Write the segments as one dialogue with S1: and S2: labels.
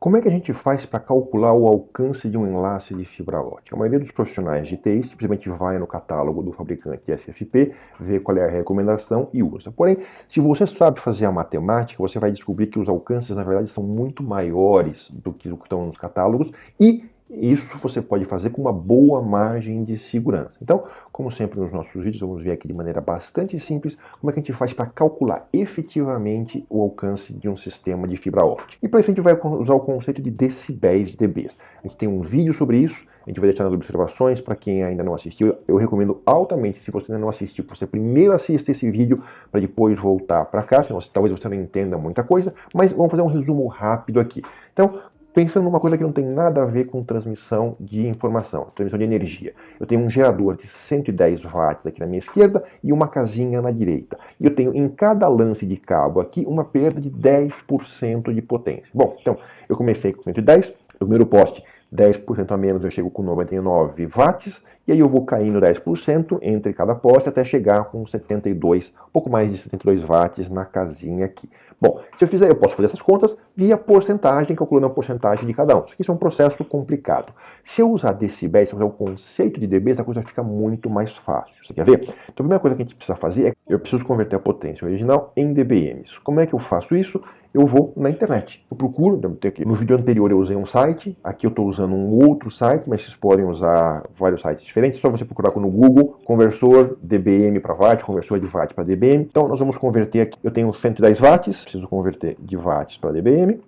S1: Como é que a gente faz para calcular o alcance de um enlace de fibra ótica? A maioria dos profissionais de TI simplesmente vai no catálogo do fabricante de SFP, vê qual é a recomendação e usa. Porém, se você sabe fazer a matemática, você vai descobrir que os alcances, na verdade, são muito maiores do que estão nos catálogos e isso você pode fazer com uma boa margem de segurança. Então, como sempre nos nossos vídeos, vamos ver aqui de maneira bastante simples como é que a gente faz para calcular efetivamente o alcance de um sistema de fibra óptica. E para isso a gente vai usar o conceito de decibéis de dBs. A gente tem um vídeo sobre isso, a gente vai deixar nas observações para quem ainda não assistiu. Eu recomendo altamente, se você ainda não assistiu, que você primeiro assista esse vídeo para depois voltar para cá, senão talvez você não entenda muita coisa, mas vamos fazer um resumo rápido aqui. Então, pensando numa coisa que não tem nada a ver com transmissão de informação, transmissão de energia. Eu tenho um gerador de 110 watts aqui na minha esquerda e uma casinha na direita. E eu tenho em cada lance de cabo aqui uma perda de 10% de potência. Bom, então eu comecei com 110, o primeiro poste 10% a menos eu chego com 99 watts, e aí eu vou caindo 10% entre cada poste até chegar com 72, um pouco mais de 72 watts na casinha aqui. Bom, se eu fizer, eu posso fazer essas contas via porcentagem, calculando a porcentagem de cada um. Isso é um processo complicado. Se eu usar decibéis, se eu usar o conceito de dBs, a coisa fica muito mais fácil. Você quer ver? Então a primeira coisa que a gente precisa fazer é eu preciso converter a potência original em dBms. Como é que eu faço isso? Eu vou na internet. Eu procuro, no vídeo anterior eu usei um site, aqui eu estou usando um outro site, mas vocês podem usar vários sites diferentes, é só você procurar no Google, conversor dBm para watt, conversor de watt para dBm. Então nós vamos converter aqui, eu tenho 110 watts, preciso converter de watts para dBm,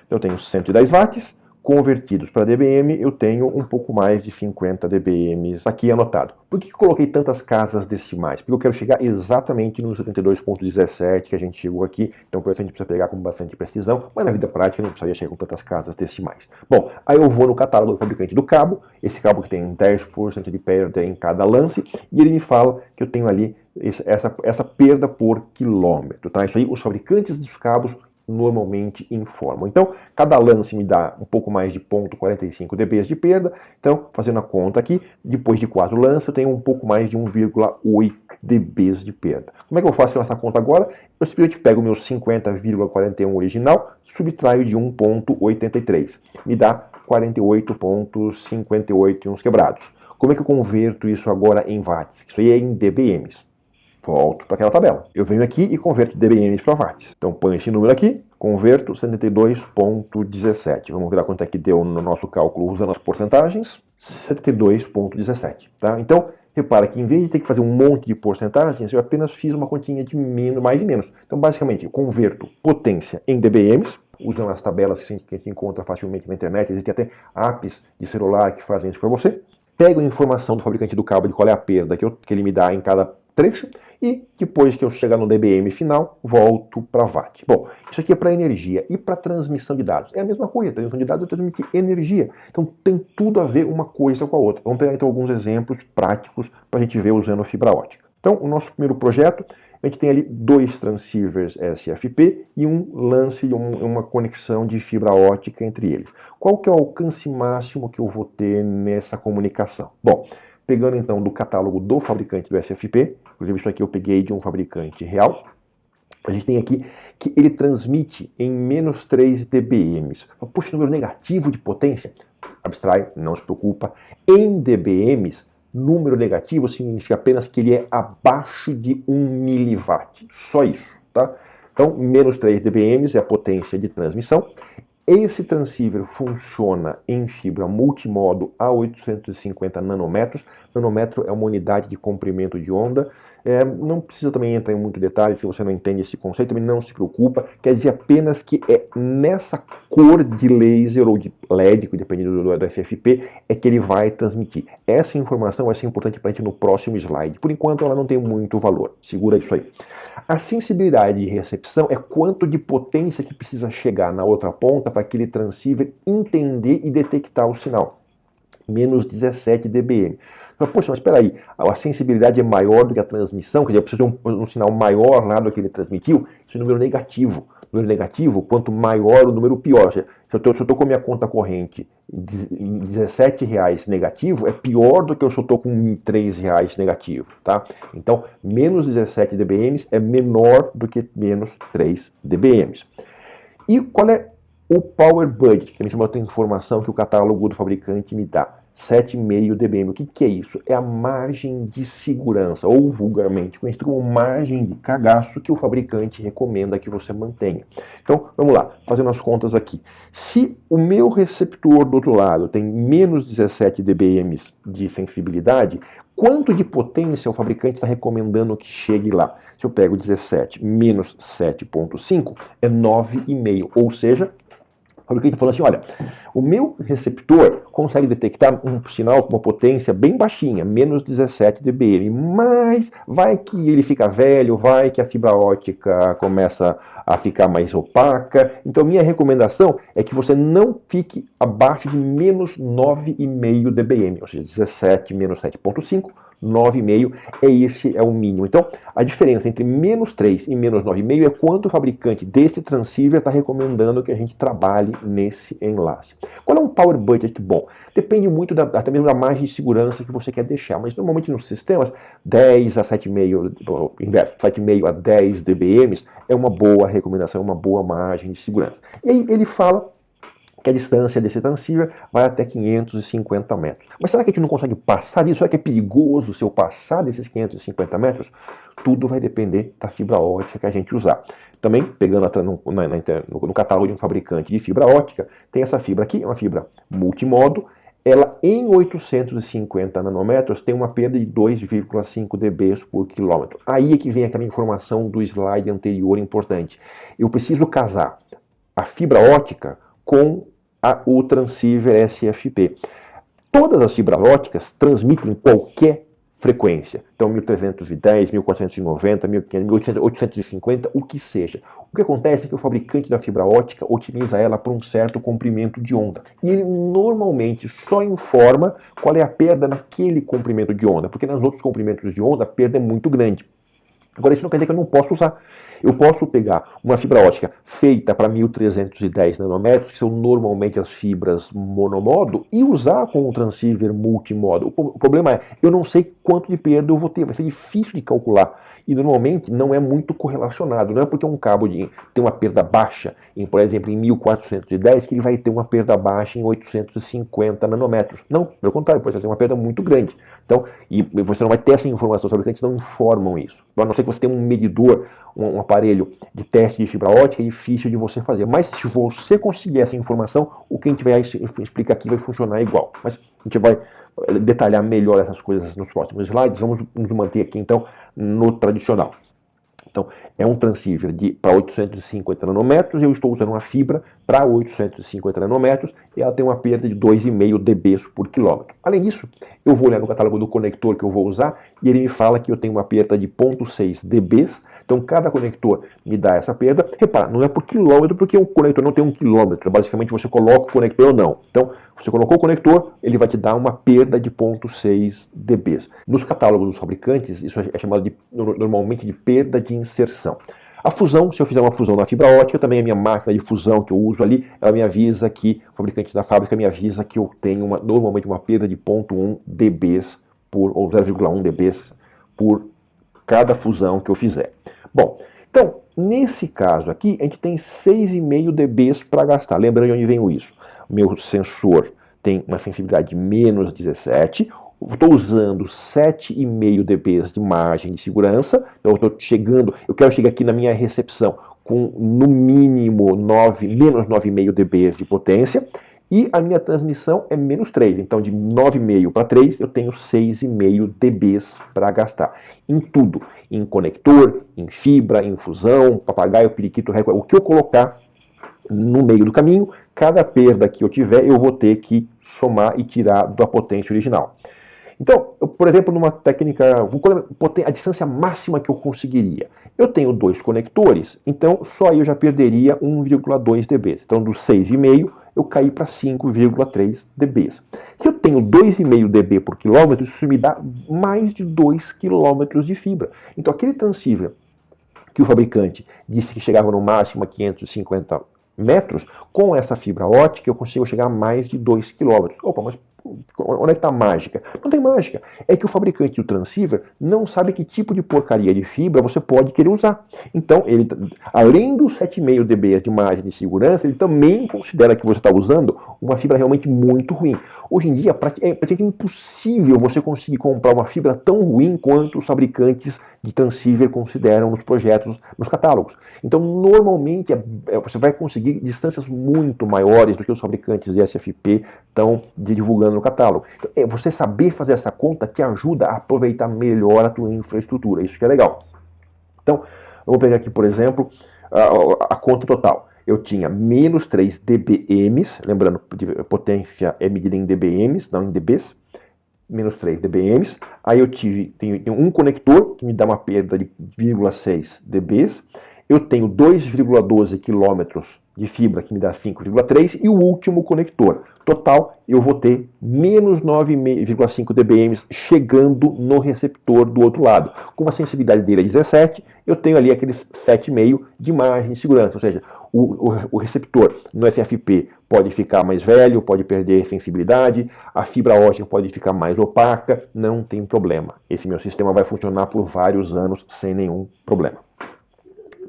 S1: eu tenho 110 watts, convertidos para dBm, eu tenho um pouco mais de 50 dBms aqui anotado. Por que eu coloquei tantas casas decimais? Porque eu quero chegar exatamente no 72.17 que a gente chegou aqui, então por isso a gente precisa pegar com bastante precisão, mas na vida prática não precisaria chegar com tantas casas decimais. Bom, aí eu vou no catálogo do fabricante do cabo, esse cabo que tem 10% de perda em cada lance, e ele me fala que eu tenho ali essa perda por quilômetro, tá? Isso aí os fabricantes dos cabos normalmente informam. Então, cada lance me dá um pouco mais de 0,45 dBs de perda. Então, fazendo a conta aqui, depois de 4 lances, eu tenho um pouco mais de 1,8 dBs de perda. Como é que eu faço essa conta agora? Eu simplesmente pego o meu 50,41 original, subtraio de 1,83. Me dá 48,58 e uns quebrados. Como é que eu converto isso agora em watts? Isso aí é em dBms. Volto para aquela tabela. Eu venho aqui e converto dBms para watts. Então ponho esse número aqui, converto 72,17. Vamos ver quanto é que deu no nosso cálculo usando as porcentagens. 72,17. Tá? Então, repara que em vez de ter que fazer um monte de porcentagens, eu apenas fiz uma continha de mais e menos. Então, basicamente, eu converto potência em dBms, usando as tabelas que a gente encontra facilmente na internet. Existem até apps de celular que fazem isso para você. Pego a informação do fabricante do cabo de qual é a perda que ele me dá em cada trecho, e depois que eu chegar no dBm final, volto para watt. Bom, isso aqui é para energia e para transmissão de dados. É a mesma coisa, transmissão de dados é transmitir energia. Então tem tudo a ver uma coisa com a outra. Vamos pegar então alguns exemplos práticos para a gente ver usando a fibra ótica. Então o nosso primeiro projeto, a gente tem ali 2 transceivers SFP e um lance, uma conexão de fibra ótica entre eles. Qual que é o alcance máximo que eu vou ter nessa comunicação? Bom, pegando então do catálogo do fabricante do SFP, inclusive isso aqui eu peguei de um fabricante real, a gente tem aqui que ele transmite em menos 3 dBms. Puxa, número negativo de potência? Abstrai, não se preocupa. Em dBms, número negativo significa apenas que ele é abaixo de 1 miliwatt. Só isso, tá? Então, menos 3 dBms é a potência de transmissão. Esse transceiver funciona em fibra multimodo a 850 nanômetros. Nanômetro é uma unidade de comprimento de onda. Não precisa também entrar em muito detalhe, se você não entende esse conceito, também não se preocupa. Quer dizer apenas que é nessa cor de laser ou de LED, dependendo do FFP, é que ele vai transmitir. Essa informação vai ser importante para a gente no próximo slide. Por enquanto ela não tem muito valor. Segura isso aí. A sensibilidade de recepção é quanto de potência que precisa chegar na outra ponta para aquele transceiver entender e detectar o sinal. Menos 17 dBm. Poxa, mas espera aí, a sensibilidade é maior do que a transmissão, quer dizer, eu preciso de um sinal maior lá do que ele transmitiu, isso é número negativo. Número negativo, quanto maior o número, pior. Ou seja, se eu estou com a minha conta corrente em R$17 negativo, é pior do que eu estou com R$3 negativo. Tá? Então, menos 17 dBm é menor do que menos 3 dBm. E qual é O Power Budget, que é uma outra informação que o catálogo do fabricante me dá. 7,5 dBm. O que é isso? É a margem de segurança, ou vulgarmente conhecido como margem de cagaço, que o fabricante recomenda que você mantenha. Então, vamos lá, fazendo as contas aqui. Se o meu receptor do outro lado tem menos 17 dBm de sensibilidade, quanto de potência o fabricante está recomendando que chegue lá? Se eu pego 17 menos 7,5, é 9,5, ou seja, o fabricante falou assim, olha, o meu receptor consegue detectar um sinal com uma potência bem baixinha, menos 17 dBm, mas vai que ele fica velho, vai que a fibra ótica começa a ficar mais opaca. Então minha recomendação é que você não fique abaixo de menos 9,5 dBm, ou seja, 17 menos 7,5, 9,5, esse é o mínimo. Então, a diferença entre menos 3 e menos 9,5 é quanto o fabricante desse transceiver está recomendando que a gente trabalhe nesse enlace. Qual é um Power Budget bom? Depende muito até mesmo da margem de segurança que você quer deixar, mas normalmente nos sistemas, 10 a 7,5, inverso, 7,5 a 10 dBm é uma boa recomendação, uma boa margem de segurança. E aí ele fala que a distância desse transceiver vai até 550 metros. Mas será que a gente não consegue passar disso? Será que é perigoso se eu passar desses 550 metros? Tudo vai depender da fibra ótica que a gente usar. Também, pegando no catálogo de um fabricante de fibra ótica, tem essa fibra aqui, uma fibra multimodo. Ela, em 850 nanômetros, tem uma perda de 2,5 dB por quilômetro. Aí é que vem aquela informação do slide anterior importante. Eu preciso casar a fibra ótica com o transceiver SFP. Todas as fibras óticas transmitem qualquer frequência. Então 1310, 1490, 1500, 850, o que seja. O que acontece é que o fabricante da fibra ótica otimiza ela para um certo comprimento de onda. E ele normalmente só informa qual é a perda naquele comprimento de onda, porque nos outros comprimentos de onda a perda é muito grande. Agora, isso não quer dizer que eu não posso usar. Eu posso pegar uma fibra ótica feita para 1310 nanômetros, que são normalmente as fibras monomodo, e usar com um transceiver multimodo. O problema é, eu não sei quanto de perda eu vou ter, vai ser difícil de calcular. E normalmente não é muito correlacionado. Não é porque um cabo tem uma perda baixa, por exemplo, em 1410, que ele vai ter uma perda baixa em 850 nanômetros. Não, pelo contrário, pode ter uma perda muito grande. Então, e você não vai ter essa informação, os fabricantes não informam isso. A não ser que você tenha um medidor, um aparelho de teste de fibra ótica, é difícil de você fazer. Mas se você conseguir essa informação, o que a gente vai explicar aqui vai funcionar igual. Mas a gente vai detalhar melhor essas coisas nos próximos slides. Vamos nos manter aqui então no tradicional. Então, é um transceiver para 850 nanômetros, eu estou usando uma fibra para 850 nanômetros e ela tem uma perda de 2,5 dB por quilômetro. Além disso, eu vou olhar no catálogo do conector que eu vou usar e ele me fala que eu tenho uma perda de 0,6 dB. Então, cada conector me dá essa perda. Repara, não é por quilômetro, porque o conector não tem 1 quilômetro. Basicamente, você coloca o conector ou não. Então, você colocou o conector, ele vai te dar uma perda de 0,6 dB. Nos catálogos dos fabricantes, isso é chamado normalmente de perda de inserção. A fusão, se eu fizer uma fusão na fibra ótica, também a minha máquina de fusão que eu uso ali, ela me avisa que, o fabricante da fábrica me avisa que eu tenho normalmente uma perda de 0,1 dB ou 0,1 dB por cada fusão que eu fizer. Bom, então, nesse caso aqui, a gente tem 6,5 dB para gastar. Lembrando de onde vem isso. Meu sensor tem uma sensibilidade de menos 17, estou usando 7,5 dB de margem de segurança, então eu quero chegar aqui na minha recepção com no mínimo menos 9,5 dB de potência, e a minha transmissão é menos 3, então de 9,5 para 3 eu tenho 6,5 dB para gastar. Em tudo, em conector, em fibra, em fusão, papagaio, periquito, o que eu colocar no meio do caminho, cada perda que eu tiver eu vou ter que somar e tirar da potência original. Então, por exemplo, numa técnica, a distância máxima que eu conseguiria. Eu tenho 2 conectores, então só aí eu já perderia 1,2 dB. Então, dos 6,5 eu caí para 5,3 dB. Se eu tenho 2,5 dB por quilômetro, isso me dá mais de 2 quilômetros de fibra. Então, aquele transceiver que o fabricante disse que chegava no máximo a 550 metros, com essa fibra ótica eu consigo chegar a mais de 2 km. Opa, mas onde é que está a mágica? Não tem mágica. É que o fabricante do transceiver não sabe que tipo de porcaria de fibra você pode querer usar. Então, ele, além dos 7,5 dB de margem de segurança, ele também considera que você está usando uma fibra realmente muito ruim. Hoje em dia, é praticamente impossível você conseguir comprar uma fibra tão ruim quanto os fabricantes de transceiver consideram nos projetos, nos catálogos. Então, normalmente, você vai conseguir distâncias muito maiores do que os fabricantes de SFP estão divulgando no catálogo. Então, você saber fazer essa conta te ajuda a aproveitar melhor a tua infraestrutura. Isso que é legal. Então, eu vou pegar aqui, por exemplo, a conta total. Eu tinha menos 3 dBm, lembrando, potência é medida em dBm, não em dBs, menos 3 dBm. Aí eu tenho um conector que me dá uma perda de 0,6 dBs. Eu tenho 2,12 km de fibra que me dá 5,3 e o último conector. Total, eu vou ter menos 9,5 dBm chegando no receptor do outro lado. Como a sensibilidade dele é 17, eu tenho ali aqueles 7,5 de margem de segurança. Ou seja, o receptor no SFP pode ficar mais velho, pode perder sensibilidade, a fibra ótica pode ficar mais opaca, não tem problema. Esse meu sistema vai funcionar por vários anos sem nenhum problema.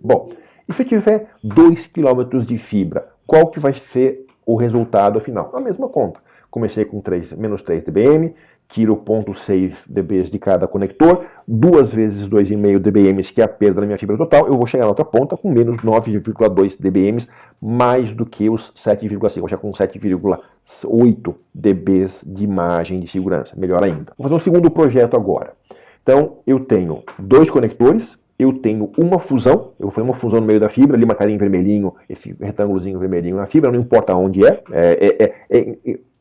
S1: Bom, e se eu tiver 2 km de fibra, qual que vai ser o resultado final? A mesma conta. Comecei com menos 3 dBm, tiro 0,6 dB de cada conector, 2 vezes 2,5 dBm, que é a perda da minha fibra total, eu vou chegar na outra ponta com menos 9,2 dBm, mais do que os 7,5, vou chegar com 7,8 dB de margem de segurança, melhor ainda. Vou fazer um segundo projeto agora. Então, eu tenho 2 conectores, eu tenho uma fusão, eu vou fazer uma fusão no meio da fibra, ali marcada em vermelhinho, esse retângulozinho vermelhinho na fibra, não importa onde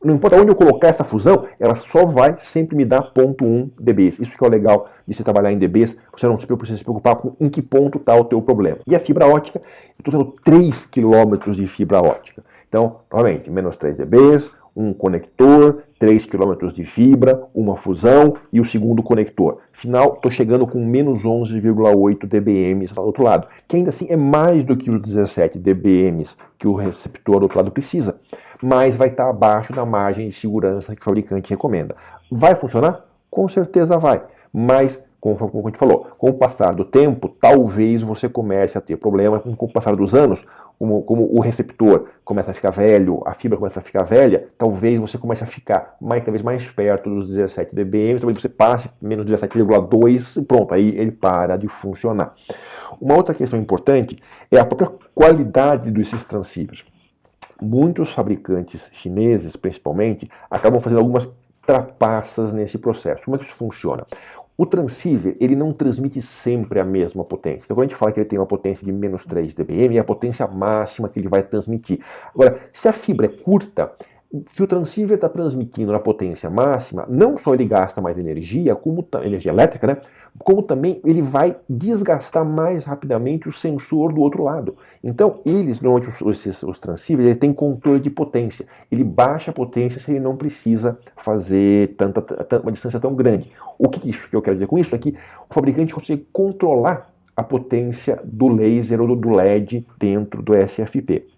S1: não importa onde eu colocar essa fusão, ela só vai sempre me dar 0,1 dBs. Isso que é o legal de você trabalhar em dBs, você não precisa se preocupar com em que ponto está o teu problema. E a fibra ótica, eu estou tendo 3 km de fibra ótica. Então, novamente, menos 3 dBs, um conector, 3 km de fibra, uma fusão e o segundo conector. Final, estou chegando com menos 11,8 dBm do outro lado, que ainda assim é mais do que os 17 dBm que o receptor do outro lado precisa, mas vai estar abaixo da margem de segurança que o fabricante recomenda. Vai funcionar? Com certeza vai, mas como a gente falou, com o passar do tempo, talvez você comece a ter problemas com o passar dos anos, como o receptor começa a ficar velho, a fibra começa a ficar velha, talvez você comece a ficar cada vez mais perto dos 17 dBm, talvez você passe menos 17,2 e pronto, aí ele para de funcionar. Uma outra questão importante é a própria qualidade desses transceivers. Muitos fabricantes chineses, principalmente, acabam fazendo algumas trapaças nesse processo. Como é que isso funciona? O transceiver, ele não transmite sempre a mesma potência. Então, quando a gente fala que ele tem uma potência de menos 3 dBm, é a potência máxima que ele vai transmitir. Agora, se a fibra é curta, se o transceiver está transmitindo na potência máxima, não só ele gasta mais energia, como energia elétrica, né? Como também ele vai desgastar mais rapidamente o sensor do outro lado. Então, normalmente os transceivers, ele tem controle de potência. Ele baixa a potência se ele não precisa fazer uma distância tão grande. O que eu quero dizer com isso é que o fabricante consegue controlar a potência do laser ou do LED dentro do SFP.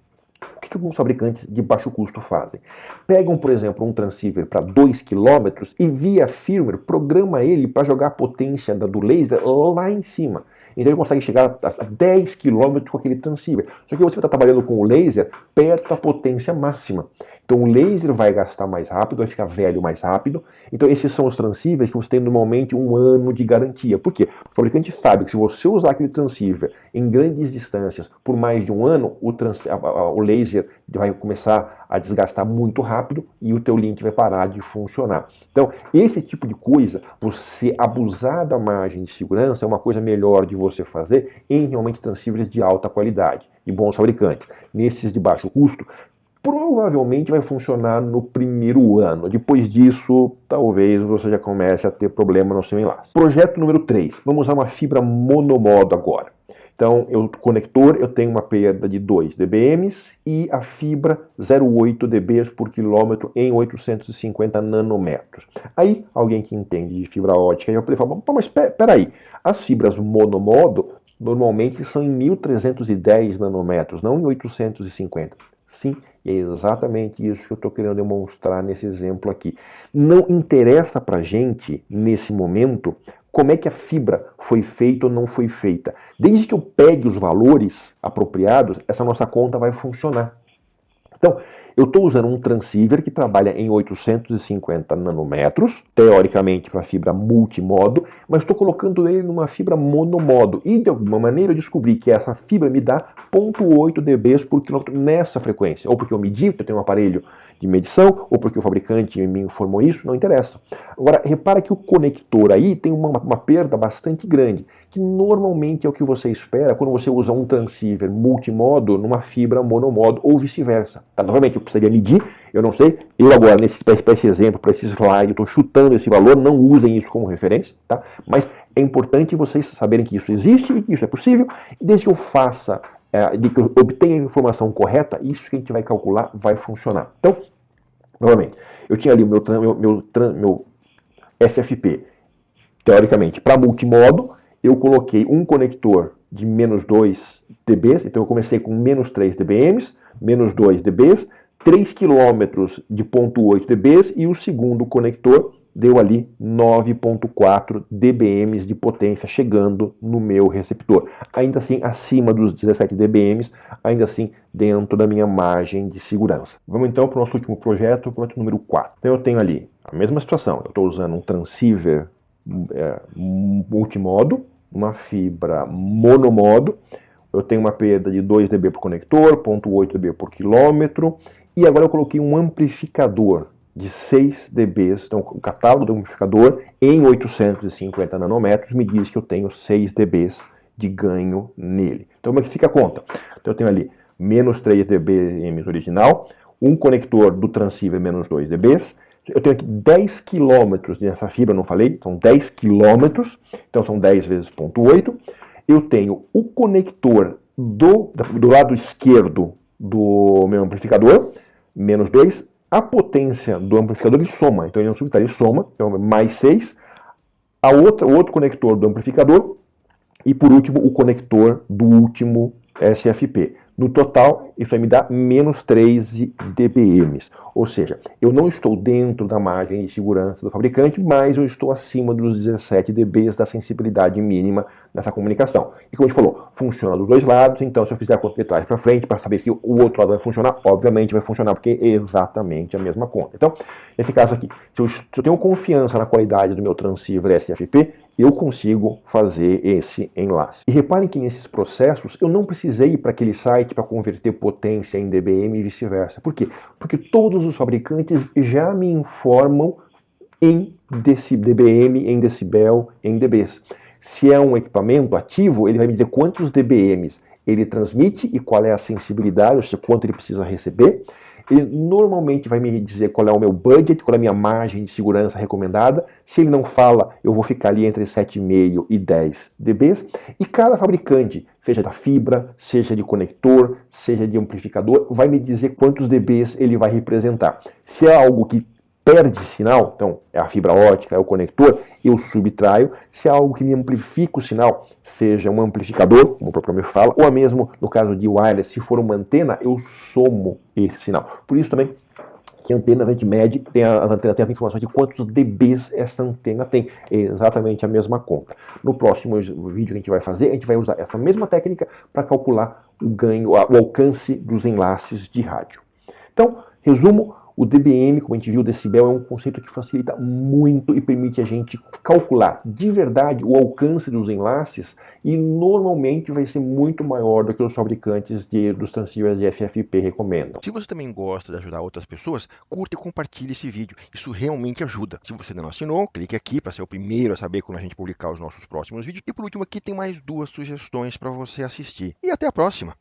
S1: O que alguns fabricantes de baixo custo fazem? Pegam, por exemplo, um transceiver para 2 km e via firmware programa ele para jogar a potência do laser lá em cima. Então ele consegue chegar a 10 km com aquele transceiver. Só que você está trabalhando com o laser perto da potência máxima. Então o laser vai gastar mais rápido, vai ficar velho mais rápido. Então esses são os transceivers que você tem normalmente 1 ano de garantia. Por quê? O fabricante sabe que se você usar aquele transceiver em grandes distâncias por mais de 1 ano, o laser vai começar a desgastar muito rápido e o teu link vai parar de funcionar. Então esse tipo de coisa, você abusar da margem de segurança é uma coisa melhor de você fazer em realmente transceivers de alta qualidade, de bons fabricantes. Nesses de baixo custo, provavelmente vai funcionar no primeiro ano. Depois disso, talvez você já comece a ter problema no seu enlace. Projeto número 3. Vamos usar uma fibra monomodo agora. Então, o conector, eu tenho uma perda de 2 dBm e a fibra 0,8 dB por quilômetro em 850 nanômetros. Aí, alguém que entende de fibra ótica, eu falo, mas peraí, as fibras monomodo normalmente são em 1310 nanômetros, não em 850. Sim, E é exatamente isso que eu estou querendo demonstrar nesse exemplo aqui. Não interessa para a gente, nesse momento, como é que a fibra foi feita ou não foi feita. Desde que eu pegue os valores apropriados, essa nossa conta vai funcionar. Então, eu estou usando um transceiver que trabalha em 850 nanômetros, teoricamente para fibra multimodo, mas estou colocando ele numa fibra monomodo. E de alguma maneira eu descobri que essa fibra me dá 0,8 dB por quilômetro nessa frequência. Ou porque eu medi, porque eu tenho um aparelho de medição, ou porque o fabricante me informou isso, não interessa. Agora, repara que o conector aí tem uma perda bastante grande, que normalmente é o que você espera quando você usa um transceiver multimodo numa fibra monomodo ou vice-versa. Tá? Novamente, eu precisaria medir, eu não sei. Eu agora, para esse exemplo, para esse slide, eu estou chutando esse valor, não usem isso como referência, tá? Mas é importante vocês saberem que isso existe e que isso é possível, e desde que eu faça, de que eu obtenha a informação correta, isso que a gente vai calcular vai funcionar. Então, novamente, eu tinha ali o meu SFP, teoricamente, para multimodo, eu coloquei um conector de menos 2 dB, então eu comecei com menos 3 dBm, menos 2 dB, 3 km de 0,8 dB e o segundo conector deu ali 9,4 dBm de potência chegando no meu receptor. Ainda assim, acima dos 17 dBm, ainda assim dentro da minha margem de segurança. Vamos então para o nosso último projeto, o projeto número 4. Então eu tenho ali a mesma situação, eu estou usando um transceiver multimodo, uma fibra monomodo, eu tenho uma perda de 2 dB por conector, 0,8 dB por quilômetro, e agora eu coloquei um amplificador de 6 dB, então o catálogo do amplificador em 850 nanômetros me diz que eu tenho 6 dB de ganho nele. Então como é que fica a conta? Então eu tenho ali menos 3 dBm original, um conector do transceiver menos 2 dB, eu tenho aqui 10 km dessa fibra, não falei, são 10 km, então são 10 vezes 0,8. Eu tenho o conector do lado esquerdo do meu amplificador, menos 2. A potência do amplificador ele soma, então ele não subtrai, ele soma, então mais 6. O outro conector do amplificador e por último o conector do último SFP. No total, isso vai me dar menos 13 dBm. Ou seja, eu não estou dentro da margem de segurança do fabricante, mas eu estou acima dos 17 dB da sensibilidade mínima nessa comunicação. E como a gente falou, funciona dos dois lados, então se eu fizer a conta de trás para frente, para saber se o outro lado vai funcionar, obviamente vai funcionar, porque é exatamente a mesma conta. Então, nesse caso aqui, se eu tenho confiança na qualidade do meu transceiver SFP, eu consigo fazer esse enlace. E reparem que nesses processos eu não precisei ir para aquele site para converter potência em dBm e vice-versa. Por quê? Porque todos os fabricantes já me informam em dBm, em decibel, em dBs. Se é um equipamento ativo, ele vai me dizer quantos dBms ele transmite e qual é a sensibilidade, ou seja, quanto ele precisa receber. Ele normalmente vai me dizer qual é o meu budget, qual é a minha margem de segurança recomendada. Se ele não fala, eu vou ficar ali entre 7,5 e 10 dBs. E cada fabricante, seja da fibra, seja de conector, seja de amplificador, vai me dizer quantos dBs ele vai representar. Se é algo que perde sinal, então é a fibra ótica, é o conector, eu subtraio. Se é algo que me amplifica o sinal, seja um amplificador, como o próprio nome fala, ou mesmo no caso de wireless, se for uma antena, eu somo esse sinal. Por isso também que a antena a gente mede, as antenas têm a informação de quantos dBs essa antena tem. É exatamente a mesma conta. No próximo vídeo que a gente vai fazer, a gente vai usar essa mesma técnica para calcular o ganho, o alcance dos enlaces de rádio. Então, resumo. O dBm, como a gente viu, o decibel é um conceito que facilita muito e permite a gente calcular de verdade o alcance dos enlaces e normalmente vai ser muito maior do que os fabricantes dos transceivers de SFP recomendam.
S2: Se você também gosta de ajudar outras pessoas, curta e compartilhe esse vídeo. Isso realmente ajuda. Se você ainda não assinou, clique aqui para ser o primeiro a saber quando a gente publicar os nossos próximos vídeos. E por último aqui tem mais 2 sugestões para você assistir. E até a próxima!